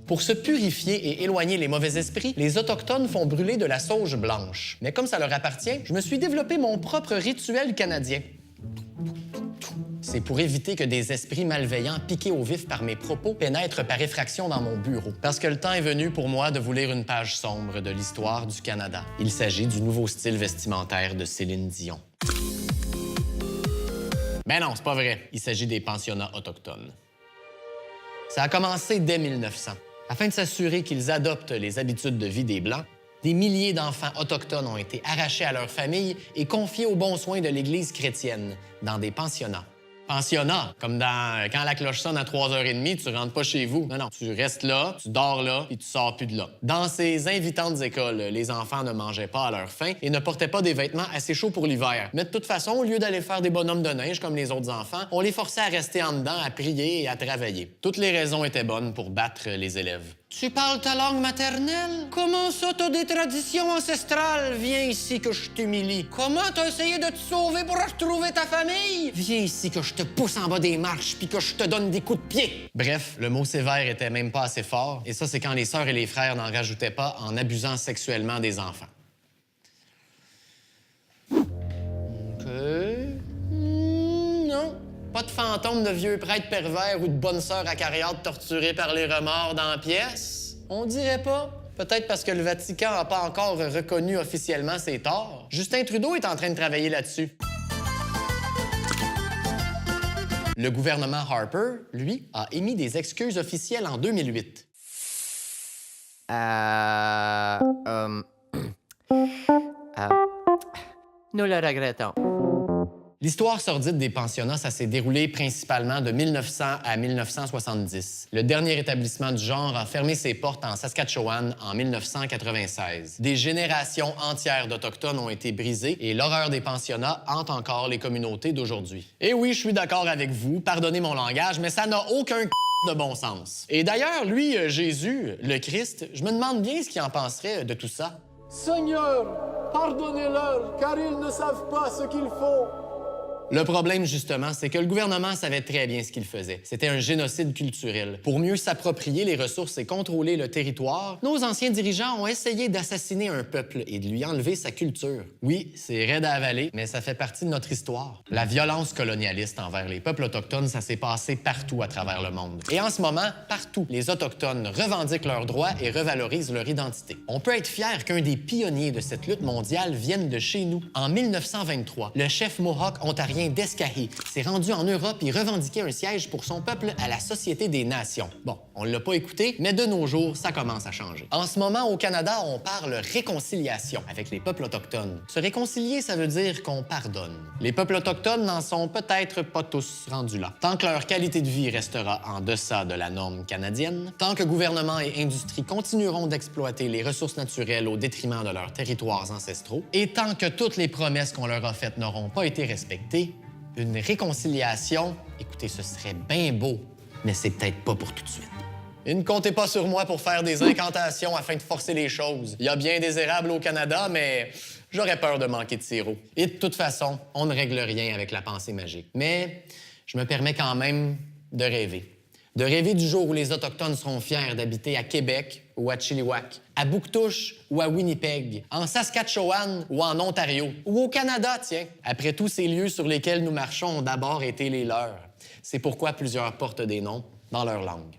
Pour se purifier et éloigner les mauvais esprits, les Autochtones font brûler de la sauge blanche. Mais comme ça leur appartient, je me suis développé mon propre rituel canadien. C'est pour éviter que des esprits malveillants piqués au vif par mes propos pénètrent par effraction dans mon bureau. Parce que le temps est venu pour moi de vous lire une page sombre de l'histoire du Canada. Il s'agit du nouveau style vestimentaire de Céline Dion. Ben non, c'est pas vrai. Il s'agit des pensionnats autochtones. Ça a commencé dès 1900. Afin de s'assurer qu'ils adoptent les habitudes de vie des Blancs, des milliers d'enfants autochtones ont été arrachés à leurs familles et confiés aux bons soins de l'Église chrétienne, dans des pensionnats. Pensionnat, comme dans quand la cloche sonne à 3h30, tu rentres pas chez vous. Non, non, tu restes là, tu dors là, puis tu sors plus de là. Dans ces invitantes écoles, les enfants ne mangeaient pas à leur faim et ne portaient pas des vêtements assez chauds pour l'hiver. Mais de toute façon, au lieu d'aller faire des bonhommes de neige comme les autres enfants, on les forçait à rester en dedans, à prier et à travailler. Toutes les raisons étaient bonnes pour battre les élèves. Tu parles ta langue maternelle? Comment ça, t'as des traditions ancestrales? Viens ici que je t'humilie. Comment t'as essayé de te sauver pour retrouver ta famille? Viens ici que je te pousse en bas des marches puis que je te donne des coups de pied. Bref, le mot sévère était même pas assez fort, et ça, c'est quand les sœurs et les frères n'en rajoutaient pas en abusant sexuellement des enfants. OK. Non. Pas de fantôme de vieux prêtres pervers ou de bonnes sœurs acariâtres torturées par les remords dans la pièce? On dirait pas. Peut-être parce que le Vatican n'a pas encore reconnu officiellement ses torts. Justin Trudeau est en train de travailler là-dessus. Le gouvernement Harper, lui, a émis des excuses officielles en 2008. Nous le regrettons. L'histoire sordide des pensionnats, ça s'est déroulé principalement de 1900 à 1970. Le dernier établissement du genre a fermé ses portes en Saskatchewan en 1996. Des générations entières d'Autochtones ont été brisées et l'horreur des pensionnats hante encore les communautés d'aujourd'hui. Et oui, je suis d'accord avec vous, pardonnez mon langage, mais ça n'a aucun de bon sens. Et d'ailleurs, lui, Jésus, le Christ, je me demande bien ce qu'il en penserait de tout ça. Seigneur, pardonnez-leur, car ils ne savent pas ce qu'ils font. Le problème, justement, c'est que le gouvernement savait très bien ce qu'il faisait. C'était un génocide culturel. Pour mieux s'approprier les ressources et contrôler le territoire, nos anciens dirigeants ont essayé d'assassiner un peuple et de lui enlever sa culture. Oui, c'est raide à avaler, mais ça fait partie de notre histoire. La violence colonialiste envers les peuples autochtones, ça s'est passé partout à travers le monde. Et en ce moment, partout, les Autochtones revendiquent leurs droits et revalorisent leur identité. On peut être fier qu'un des pionniers de cette lutte mondiale vienne de chez nous. En 1923, le chef Mohawk ontarien d'Escahi s'est rendu en Europe et revendiquait un siège pour son peuple à la Société des Nations. Bon, on l'a pas écouté, mais de nos jours, ça commence à changer. En ce moment, au Canada, on parle réconciliation avec les peuples autochtones. Se réconcilier, ça veut dire qu'on pardonne. Les peuples autochtones n'en sont peut-être pas tous rendus là. Tant que leur qualité de vie restera en deçà de la norme canadienne, tant que gouvernement et industrie continueront d'exploiter les ressources naturelles au détriment de leurs territoires ancestraux, et tant que toutes les promesses qu'on leur a faites n'auront pas été respectées, une réconciliation, écoutez, ce serait bien beau, mais c'est peut-être pas pour tout de suite. Et ne comptez pas sur moi pour faire des incantations afin de forcer les choses. Il y a bien des érables au Canada, mais j'aurais peur de manquer de sirop. Et de toute façon, on ne règle rien avec la pensée magique. Mais je me permets quand même de rêver. De rêver du jour où les Autochtones seront fiers d'habiter à Québec ou à Chilliwack, à Bouctouche ou à Winnipeg, en Saskatchewan ou en Ontario, ou au Canada, tiens. Après tous ces lieux sur lesquels nous marchons ont d'abord été les leurs. C'est pourquoi plusieurs portent des noms dans leur langue.